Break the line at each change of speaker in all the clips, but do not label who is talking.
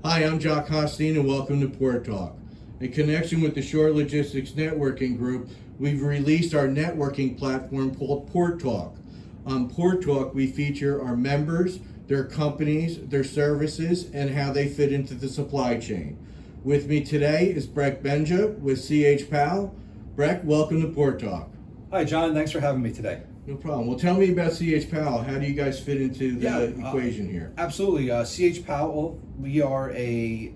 Hi, I'm Jock Hostine and welcome to Port Talk. In connection with the Shore Logistics Networking Group, we've released our networking platform called Port Talk. On Port Talk, we feature our members, their companies, their services, and how they fit into the supply chain. With me today is Breck Benja with CH Powell. Breck, welcome to Port Talk.
Hi, John. Thanks for having me today.
No problem. Well, tell me about CH Powell. How do you guys fit into the equation here?
Absolutely. CH Powell, we are a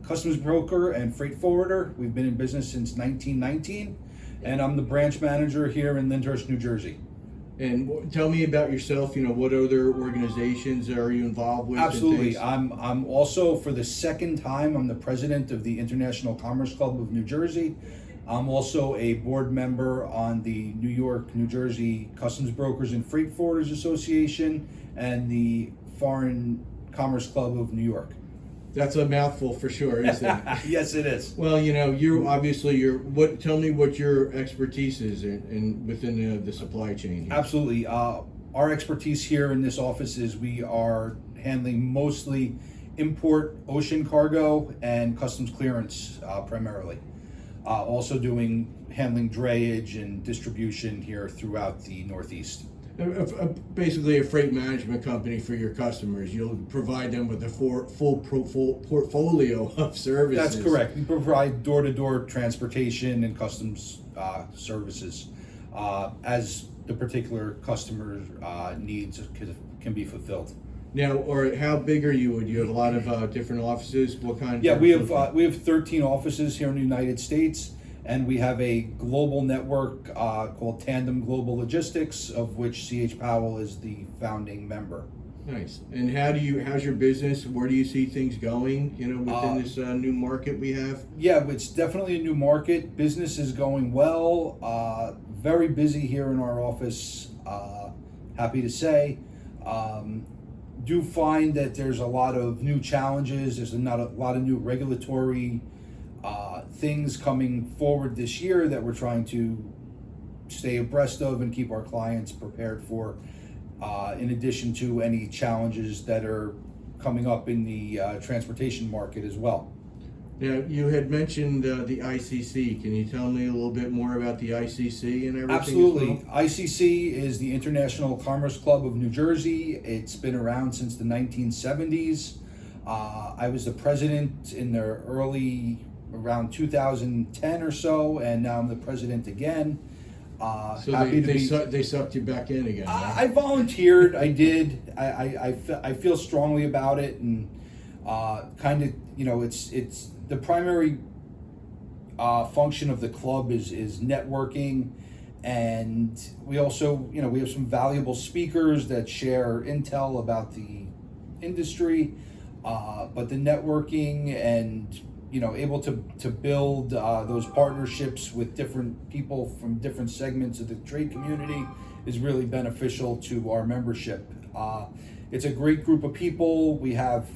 customs broker and freight forwarder. We've been in business since 1919, and I'm the branch manager here in Lyndhurst, New Jersey.
And tell me about yourself. What other organizations are you involved with?
Absolutely. I'm also, for the second time, I'm the president of the International Commerce Club of New Jersey. I'm also a board member on the New York, New Jersey Customs Brokers and Freight Forwarders Association and the Foreign Commerce Club of New York.
That's a mouthful for sure, isn't it?
Yes, it is.
Well, you're obviously tell me what your expertise is within the supply chain here.
Absolutely. Our expertise here in this office is we are handling mostly import ocean cargo and customs clearance primarily. Also handling drayage and distribution here throughout the Northeast.
Basically a freight management company for your customers. You'll provide them with a full portfolio of services.
That's correct. We provide door-to-door transportation and customs services as the particular customer's needs can be fulfilled.
Now, or how big are you? Do you have a lot of different offices? What kind?
Yeah, we have 13 offices here in the United States, and we have a global network called Tandem Global Logistics, of which CH Powell is the founding member.
Nice. And how's your business? Where do you see things going? Within this new market we have.
Yeah, it's definitely a new market. Business is going well. Very busy here in our office. Happy to say. Do find that there's a lot of new challenges. There's not a lot of new regulatory things coming forward this year that we're trying to stay abreast of and keep our clients prepared for, in addition to any challenges that are coming up in the transportation market as well.
Now, you had mentioned the ICC. Can you tell me a little bit more about the ICC and everything?
Absolutely.
As well?
ICC is the International Commerce Club of New Jersey. It's been around since the 1970s. I was the president in the around 2010 or so, and now I'm the president again.
So they sucked you back in again. Right?
I volunteered. I did. I feel strongly about it, and it's the primary function of the club is networking, and we also we have some valuable speakers that share intel about the industry, but the networking and able to build those partnerships with different people from different segments of the trade community is really beneficial to our membership. It's a great group of people. We have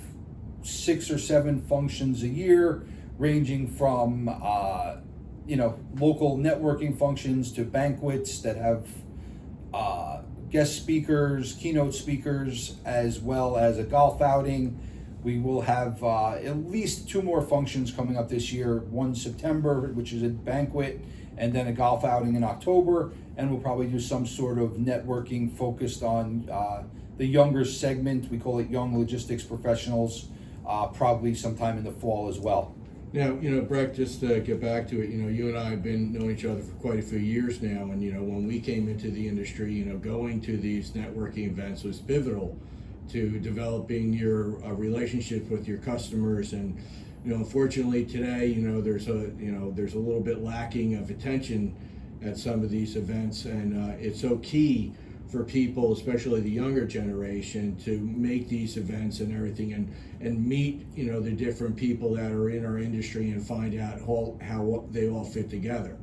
6 or 7 functions a year, ranging from local networking functions to banquets that have guest speakers, keynote speakers, as well as a golf outing. We will have at least 2 more functions coming up this year. One September, which is a banquet, and then a golf outing in October. And we'll probably do some sort of networking focused on the younger segment. We call it Young Logistics Professionals, probably sometime in the fall as well.
Now, Breck, just to get back to it, you and I have been knowing each other for quite a few years now. And, when we came into the industry, going to these networking events was pivotal to developing your relationship with your customers. And unfortunately today there's a little bit lacking of attention at some of these events, and it's so key for people, especially the younger generation, to make these events and everything and meet the different people that are in our industry and find out how they all fit together.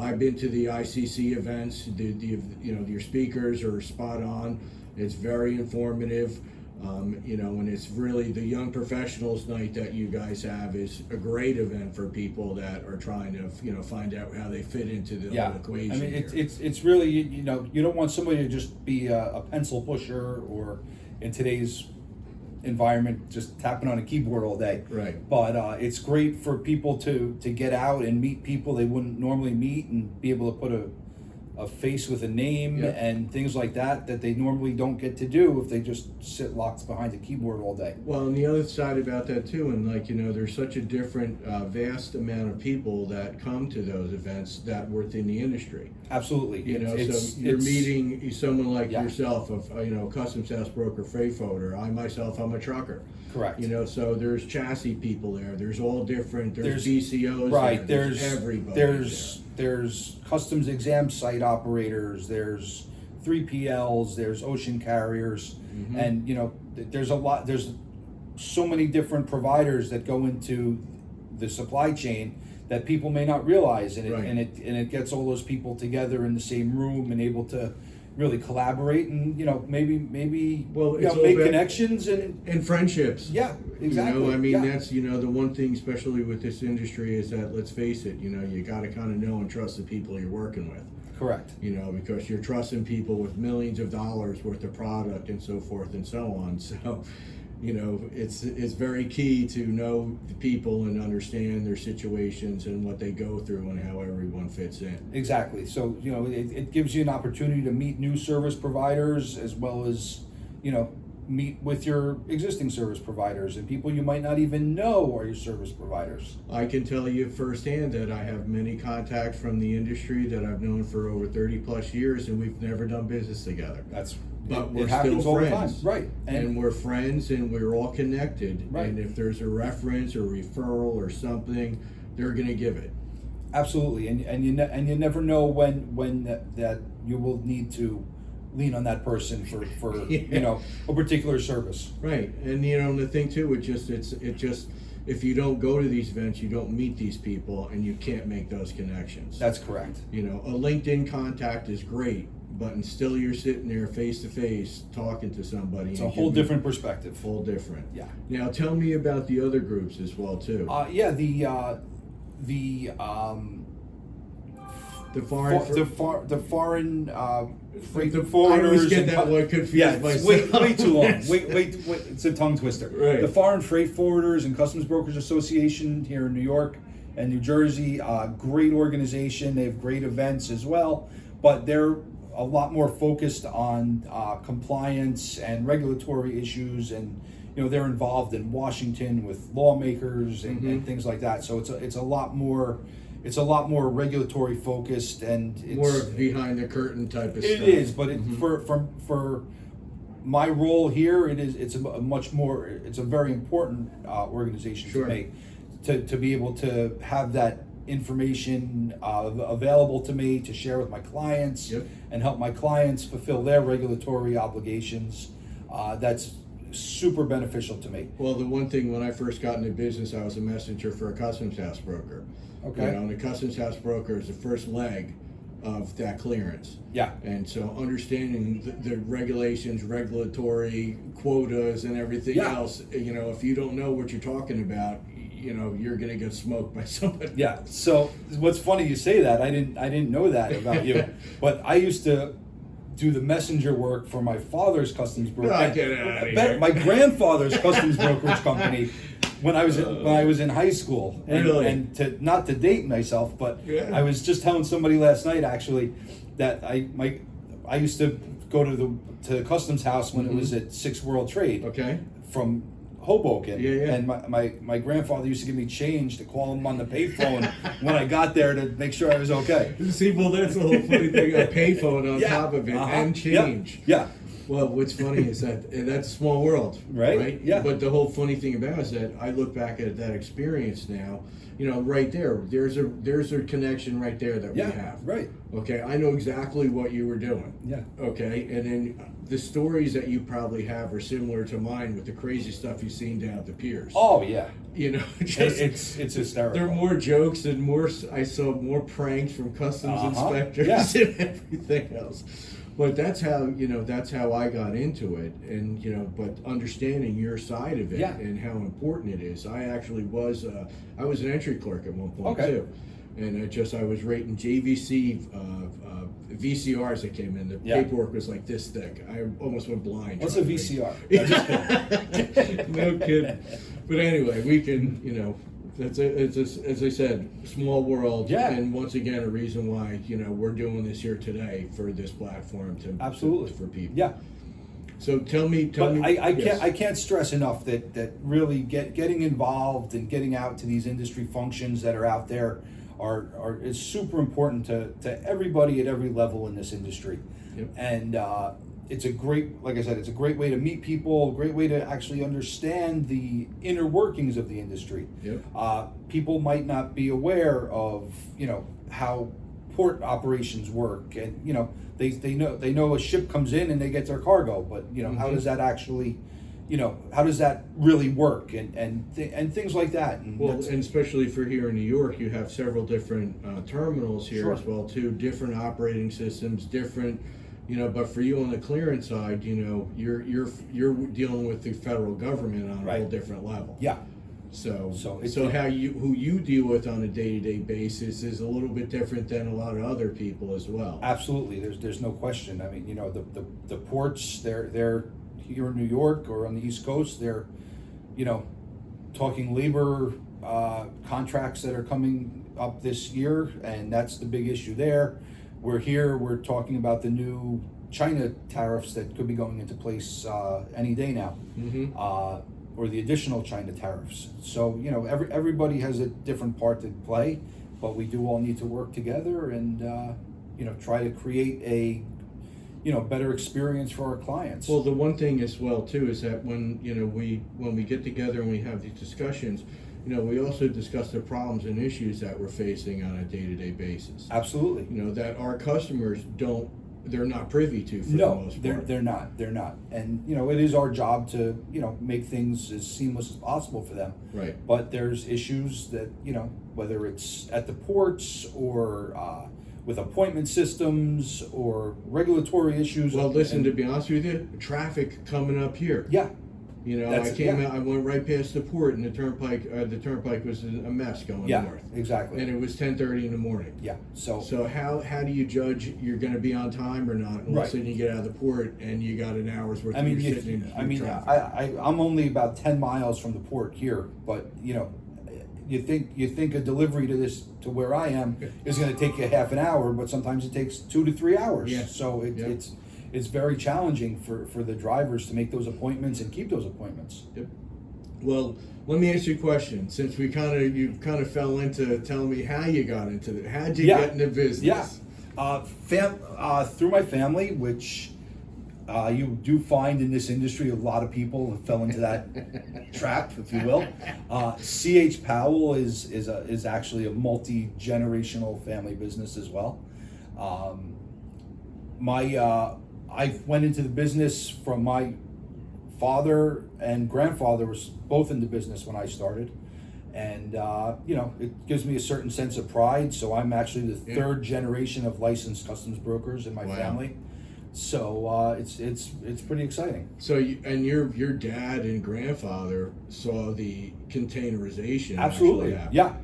I've been to the ICC events. Your speakers are spot on. It's very informative, and it's really the Young Professionals Night that you guys have is a great event for people that are trying to, find out how they fit into the whole equation.
I mean, it's really, you don't want somebody to just be a pencil pusher, or in today's environment, just tapping on a keyboard all day.
Right.
But it's great for people to get out and meet people they wouldn't normally meet, and be able to put a face with a name,
Yep.
and things like that they normally don't get to do if they just sit locked behind a keyboard all day.
Well, and the other side about that too, and like, you know, there's such a different, vast amount of people that come to those events that within the industry.
Absolutely.
You know,
It's-
so you're
it's-
meeting someone like
Yeah.
yourself, of you know, customs house broker, freight forwarder. I myself, I'm a trucker.
Correct.
You know, so there's chassis people there. There's all different. There's
There's-
BCOs.
Right,
there,
there's
everybody.
there's customs exam site operators, there's 3PLs, there's ocean carriers,
Mm-hmm.
and you know, there's so many different providers that go into the supply chain that people may not realize, and
Right.
it gets all those people together in the same room and able to really collaborate, and you know, maybe
Well,
you
it's
know,
all
make
about-
connections and
And friendships.
yeah, exactly.
You know, I mean,
yeah.
that's, you know, the one thing, especially with this industry, is that, let's face it, you know, you got to kind of know and trust the people you're working with.
Correct.
You know, because you're trusting people with millions of dollars worth of product and so forth and so on. So, you know, it's very key to know the people and understand their situations and what they go through and how everyone fits in.
Exactly. So, you know, it gives you an opportunity to meet new service providers, as well as, you know, meet with your existing service providers and people you might not even know are your service providers.
I can tell you firsthand that I have many contacts from the industry that I've known for over 30 plus years, and we've never done business together. But we're
happens
still
all
friends.
the time. Right.
And we're friends, and we're all connected.
Right.
And if there's a reference or referral or something, they're going to give it.
Absolutely. And you never know when that you will need to lean on that person for
Yeah.
you know, a particular service.
Right. And you know, the thing too, it just if you don't go to these events, you don't meet these people, and you can't make those connections.
That's correct.
You know, a LinkedIn contact is great, but until you're sitting there face to face talking to somebody,
It's
and
a whole
giving-
different perspective.
whole different.
Yeah.
Now tell me about the other groups as well too.
Yeah,
The foreign.
the foreign freight
I
forwarders.
always get
and
that one confused
Yeah, it's
myself.
way too long. Wait, it's a tongue twister.
Right.
The Foreign Freight Forwarders and Customs Brokers Association here in New York and New Jersey, great organization. They have great events as well, but they're a lot more focused on compliance and regulatory issues, and you know, they're involved in Washington with lawmakers and things like that. So it's a lot more regulatory focused, and it's
More behind the curtain type of
it
stuff.
is, but for my role here, it's a much more, it's a very important organization
Sure.
to me, to be able to have that information available to me to share with my clients.
Yep.
And help my clients fulfill their regulatory obligations. That's super beneficial to me.
Well, the one thing, when I first got into business, I was a messenger for a customs house broker.
Okay.
You know, and the customs house broker is the first leg of that clearance.
Yeah.
And so understanding the regulations, regulatory quotas, and everything
Yeah.
else, you know, if you don't know what you're talking about, you know, you're gonna get smoked by somebody.
Yeah. So what's funny you say that. I didn't know that about you, but I used to do the messenger work for my father's customs broker.
Oh, get out of here.
My grandfather's customs brokerage company when I was in high school. And,
Really?
And to not to date myself, but
Yeah.
I was just telling somebody last night actually that I used to go to the customs house when it was at 6 World Trade.
Okay.
From Hoboken.
Yeah, yeah.
And my grandfather used to give me change to call him on the payphone when I got there to make sure I was okay.
See, well, that's the whole funny thing. A payphone on
Yeah.
top of it
Uh-huh.
and change.
Yeah.
Well, what's funny is that that's a small world,
Right? Yeah.
But the whole funny thing about it is that I look back at that experience now. You know, right there's a connection right there that
Yeah.
we have.
Right.
Okay, I know exactly what you were doing.
Yeah.
Okay, and then the stories that you probably have are similar to mine with the crazy stuff you've seen down at the piers.
Oh yeah.
You know, just,
It's hysterical.
there are more jokes and I saw more pranks from customs
Uh-huh.
inspectors
Yeah.
and everything else. But that's how I got into it, and you know, but understanding your side of it
Yeah.
and how important it is. I actually was I was an entry clerk at one point
Okay.
too. and I was rating JVC VCRs that came in. The paperwork was like this thick. I almost went blind.
What's a VCR?
No kidding. But anyway, we can, it's as I said, small world.
Yeah.
And once again, a reason why, we're doing this here today for this platform
Absolutely.
for people.
Yeah.
So tell me.
I can't stress enough that really getting involved and getting out to these industry functions that are out there is super important to everybody at every level in this industry.
Yep.
And it's a great, like I said, it's a great way to meet people, a great way to actually understand the inner workings of the industry.
Yep.
People might not be aware of, how port operations work, and they know a ship comes in and they get their cargo, but how does that actually, how does that really work, and things like that. And
and especially for here in New York, you have several different terminals here.
Sure.
As well too, different operating systems, different, but for you on the clearance side, you're dealing with the federal government on a whole different level.
Yeah.
So who you deal with on a day-to-day basis is a little bit different than a lot of other people as well.
Absolutely, there's no question. I mean, the ports, they're here in New York or on the East Coast, they're, talking labor contracts that are coming up this year, and that's the big issue there. We're talking about the new China tariffs that could be going into place any day now.
Mm-hmm.
Or the additional China tariffs. So, everybody has a different part to play, but we do all need to work together and, try to create a, better experience for our clients.
Well, the one thing as well too is that when we get together and we have these discussions, we also discuss the problems and issues that we're facing on a day-to-day basis.
Absolutely.
That our customers they're not privy to for the most part.
They're not. And, it is our job to, make things as seamless as possible for them.
Right.
But there's issues that, whether it's at the ports or with appointment systems or regulatory issues.
Well, listen, to be honest with you, traffic coming up here.
Yeah.
I went right past the port, and the turnpike was a mess going north.
Exactly.
And it was 10:30 in the morning.
Yeah. So
how do you judge you're going to be on time or not? All of a sudden you get out of the port and you got an hour's worth. I'm
only about 10 miles from the port here, but you think a delivery to where I am is going to take you half an hour, but sometimes it takes 2 to 3 hours.
Yeah.
So it's very challenging for the drivers to make those appointments and keep those appointments.
Yep. Well, let me ask you a question. Since you kind of fell into telling me how you got into it, how'd you get into business?
Through my family, which you do find in this industry, a lot of people have fell into that trap, if you will. CH Powell is actually a multi-generational family business as well. I went into the business from my father and grandfather was both in the business when I started, and it gives me a certain sense of pride. So I'm actually the third generation of licensed customs brokers in my family. So it's pretty exciting.
So your dad and grandfather saw the containerization.
Absolutely, yeah.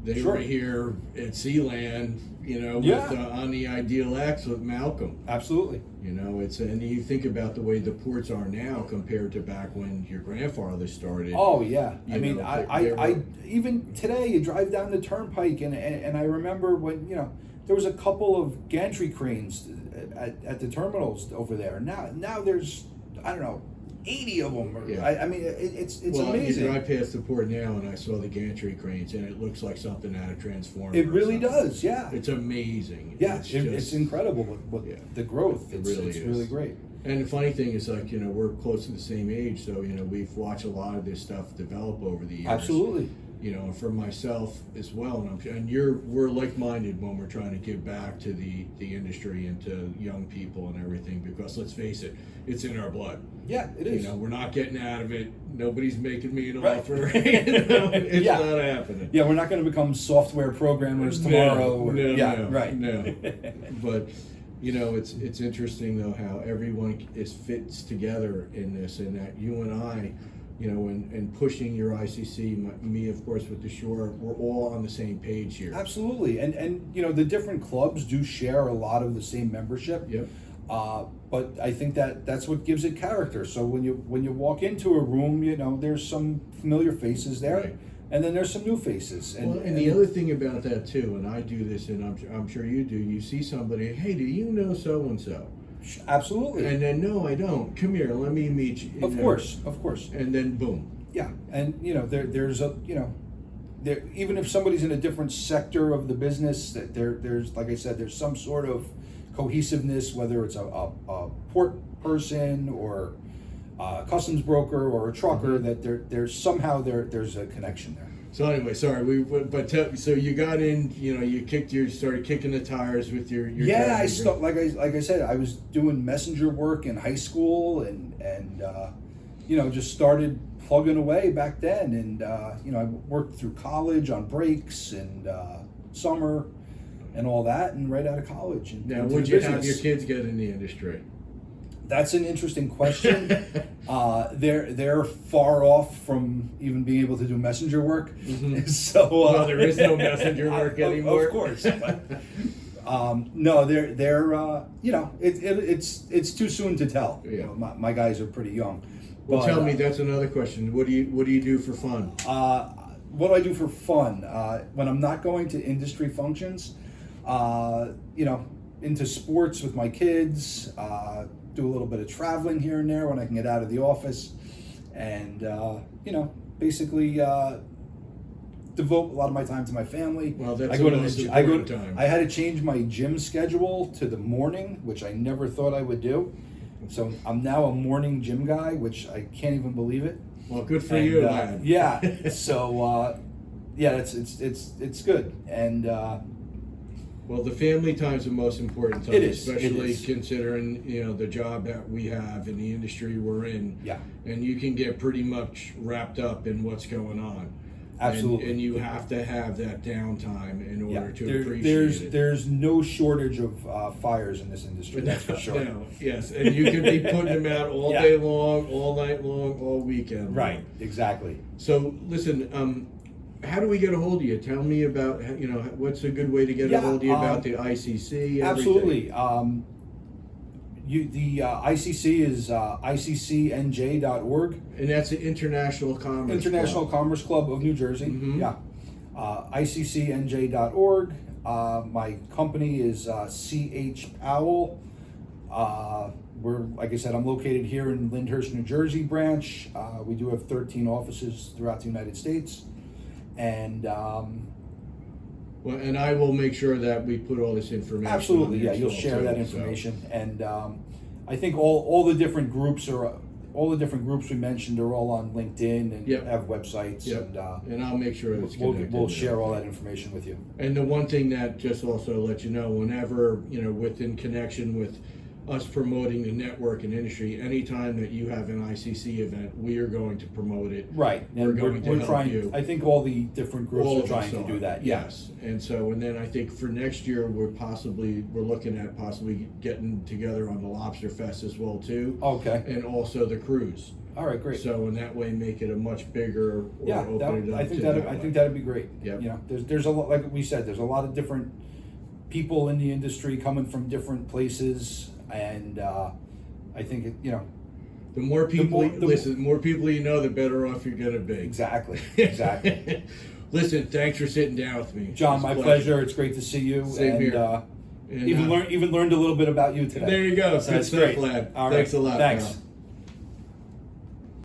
They were here at Sealand, with on the Ideal X with Malcolm.
Absolutely.
And you think about the way the ports are now compared to back when your grandfather started.
Oh yeah. I even today you drive down the turnpike and I remember when there was a couple of gantry cranes at the terminals over there. Now there's 80 of them. It's amazing.
You drive past the port now, and I saw the gantry cranes, and it looks like something out of Transformers.
It really does, yeah.
It's amazing.
Yeah, it's incredible what the growth. It's really great.
And the funny thing is, we're close to the same age, so we've watched a lot of this stuff develop over the years.
Absolutely.
And for myself as well, and we're like-minded when we're trying to give back to the industry and to young people and everything, because let's face it, it's in our blood.
Yeah, it is.
We're not getting out of it. Nobody's making me an offer. It's not happening.
Yeah, we're not going to become software programmers tomorrow.
No. But it's interesting though how everyone fits together in this, and that you and I and pushing your ICC, me of course with the Shore, we're all on the same page here.
Absolutely, and the different clubs do share a lot of the same membership.
Yep.
But I think that's what gives it character. So when you walk into a room, there's some familiar faces there,
Right.
and then there's some new faces.
And the other thing about that too, and I do this, and I'm sure you do. You see somebody, hey, do you know so and so?
Absolutely.
And then no, I don't. Come here, let me meet you.
Of course.
And then boom.
Yeah, and there's a there, even if somebody's in a different sector of the business, that there's like I said, there's some sort of cohesiveness, whether it's a port person or a customs broker or a trucker, that there's somehow there's a connection there.
So anyway, sorry, so you got in, you started kicking the tires with your
Yeah,
driving.
like I said, I was doing messenger work in high school and just started plugging away back then, and I worked through college on breaks and summer and all that, and right out of college. And
Now,
into
would
the
you have
business.
your kids get in the industry?
That's an interesting question. They're far off from even being able to do messenger work.
Mhm.
So
Well, there is no messenger work anymore.
Of course, but no, they're it's too soon to tell.
Yeah.
My guys are pretty young.
Well,
But,
tell me, that's another question. What do you do for fun?
What do I do for fun? When I'm not going to industry functions, into sports with my kids, do a little bit of traveling here and there when I can get out of the office, and basically devote a lot of my time to my family.
Well, that's
I go
the
to
most
the,
important time.
I had to change my gym schedule to the morning, which I never thought I would do. So I'm now a morning gym guy, which I can't even believe it.
Well, good for
And,
you, man.
yeah. So it's good, and
Well, the family time's the most important time,
It is, it
especially
is.
considering the job that we have in the industry we're in.
Yeah.
And you can get pretty much wrapped up in what's going on.
Absolutely.
And you have to have that downtime in order to appreciate it.
There's no shortage of fires in this industry. That's for sure.
No, yes, and you can be putting them out all
Yeah.
day long, all night long, all weekend.
Right. Exactly.
So listen, how do we get a hold of you? Tell me about what's a good way to get a hold of you about the ICC. Everything.
Absolutely. The ICC is iccnj.org.
And that's the International Commerce
International
Club.
Commerce Club of New Jersey.
Mhm.
Yeah. iccnj.org. My company is CH Powell. We're, like I said, I'm located here in Lyndhurst, New Jersey branch. We do have 13 offices throughout the United States. And
Well, and I will make sure that we put all this information.
absolutely,
on
yeah,
here
you'll
as well,
share
too,
that
so.
information. And I think all the different groups we mentioned are all on LinkedIn and
Yep.
have websites.
Yep.
And
And I'll make sure it's connected.
we'll
to
share
that.
all that information with you.
And the one thing that just also to let you know, whenever, within connection with us promoting the network and industry, anytime that you have an ICC event, we are going to promote it.
Right.
We're
And
going to
we're
help
trying,
you.
I think all the different groups
All
are
of
trying
us
to
are,
do that.
yes. And so, and then I think for next year, we're looking at possibly getting together on the Lobster Fest as well too.
Okay.
And also the cruise.
All right, great.
So in that way, make it a much bigger, or
Yeah,
open it up
I think
to
that
way.
I think that'd be great.
Yep.
There's a lot, like we said, there's a lot of different people in the industry coming from different places, and I think
The more people,
the
more people you know, the better off you're gonna be.
exactly.
Listen, thanks for sitting down with me.
John,
It's a
my pleasure. It's great to see you.
Same
and,
here. And,
even learned a little bit about you today.
There you go.
So
Good
that's
stuff,
great.
lad.
All right.
Thanks a lot.
Thanks.
Pal.